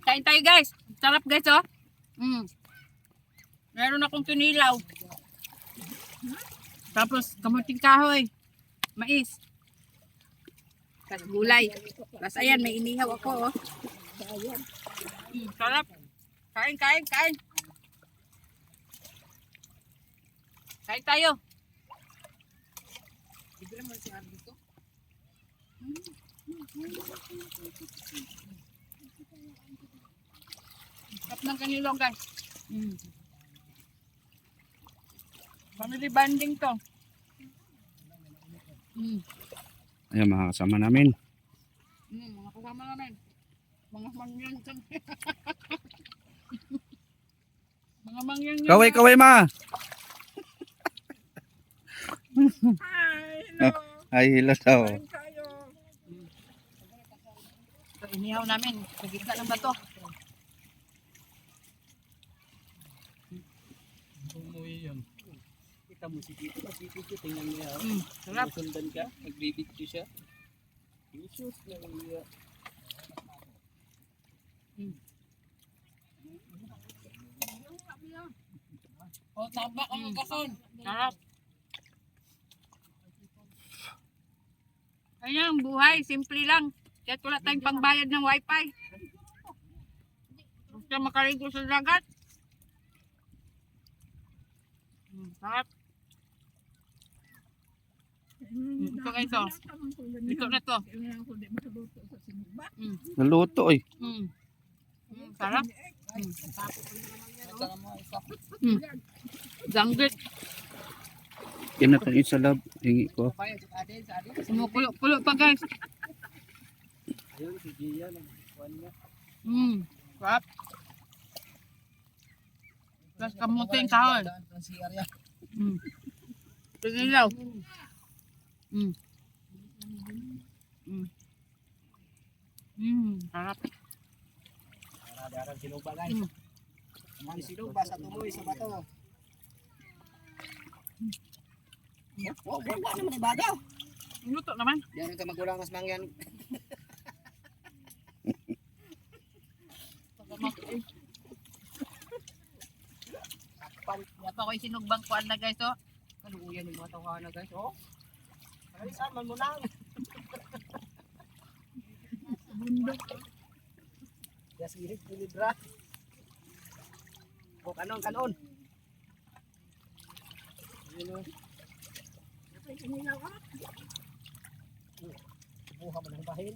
Kain tayo guys. Sarap guys oh. Meron akong kinilaw. Tapos kamuting kahoy. Mais. Tapos gulay. Tapos ayan, may inihaw ako oh. Sarap. Kain. Kain tayo. Libre mo si Arby ko. Sarap ng kanilaw guys. Family bonding to. Ayan, mga kasama namin. Mga kasama namin. Mga mangyan. Mga mangyan. Kaway ma! Hi, hello. Ay, hila daw. Kain tayo. So, inihaw namin. Sa gitna ng bato. Umuwi yun. Kita mo si Tito. Tingnan mo yan. Sarap. Sundan ka. Nagbibidyo siya. Jesus na iya. O, taba ang kason. Sarap. Ayan ang buhay. Simple lang. Kahit wala tayong pangbayad ng wifi. Basta makaligo sa dagat. Sarap. Ito guys oh. Ito na to. Naluto eh. Sarap. Zanggit. Yan natin isa lab. Hingi ko. Sumukulo-kulo pa guys. Ayun, si Gia. Nagkuhan niya. Sarap. Plus kamuting kahon. Si Arya. Pinilaw. Sarap. Darang sinuba guys. Ang sinuba sa tuloy sa bato. Wala naman ibagaw. Luto naman. Diyan ka magulang mas mangyan. Yapa ko yung sinugbang kuan na guys oh. Kaluyan yung mga tawa na guys. Oh. Ay, saman mo lang. Bundok. Yes, irit, ilibra. O, kanon. Ayun o. Buha mo ng bahin.